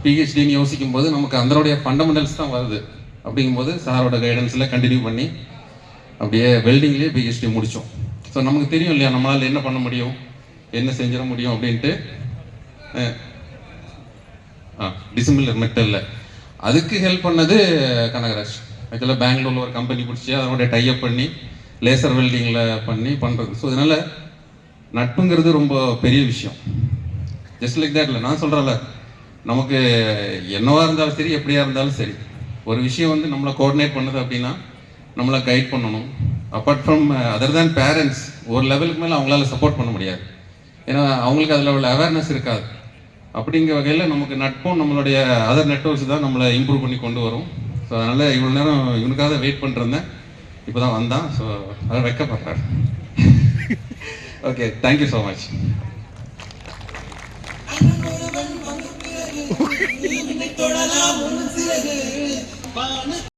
பிஹெச்டின்னு யோசிக்கும் போது நமக்கு அதனுடைய ஃபண்டமெண்டல்ஸ் தான் வருது. அப்படிங்கும்போது சாரோட கைடன்ஸில் கண்டினியூ பண்ணி அப்படியே வெல்டிங்லேயே பிஹெச்டி முடித்தோம். ஸோ நமக்கு தெரியும் இல்லையா நம்மளால் என்ன பண்ண முடியும், என்ன செஞ்சிட முடியும் அப்படின்ட்டு. டிசம்பிளர் மெட்டலில் அதுக்கு ஹெல்ப் பண்ணது கனகராஜ். ஆக்சுவலாக பெங்களூரில் ஒரு கம்பெனி பிடிச்சி அதனுடைய டைப் பண்ணி லேசர் வெல்டிங்கில் பண்ணி பண்ணுறது. ஸோ இதனால் நட்புங்கிறது ரொம்ப பெரிய விஷயம். ஜஸ்ட் லைக் தேட் இல்லை, நான் சொல்கிறேன்ல, நமக்கு என்னவாக இருந்தாலும் சரி, எப்படியா இருந்தாலும் சரி, ஒரு விஷயம் வந்து நம்மளை கோஆர்டினேட் பண்ணுது அப்படின்னா நம்மளை கைட் பண்ணணும். Apart from other than parents, ஒரு லெவலுக்கு மேலே அவங்களால சப்போர்ட் பண்ண முடியாது. ஏன்னா அவங்களுக்கு அதில் உள்ள அவேர்னஸ் இருக்காது. அப்படிங்கிற வகையில் நமக்கு நட்பும் நம்மளுடைய அதர் நெட்வொர்க்ஸ் தான் நம்மளை இம்ப்ரூவ் பண்ணி கொண்டு வரும். ஸோ அதனால் இவ்வளோ நேரம் இவனுக்காக வெயிட் பண்ணிருந்தேன். இப்போ தான் வந்தான். ஸோ அதை வைக்கப்படுறார். Okay, thank you so much.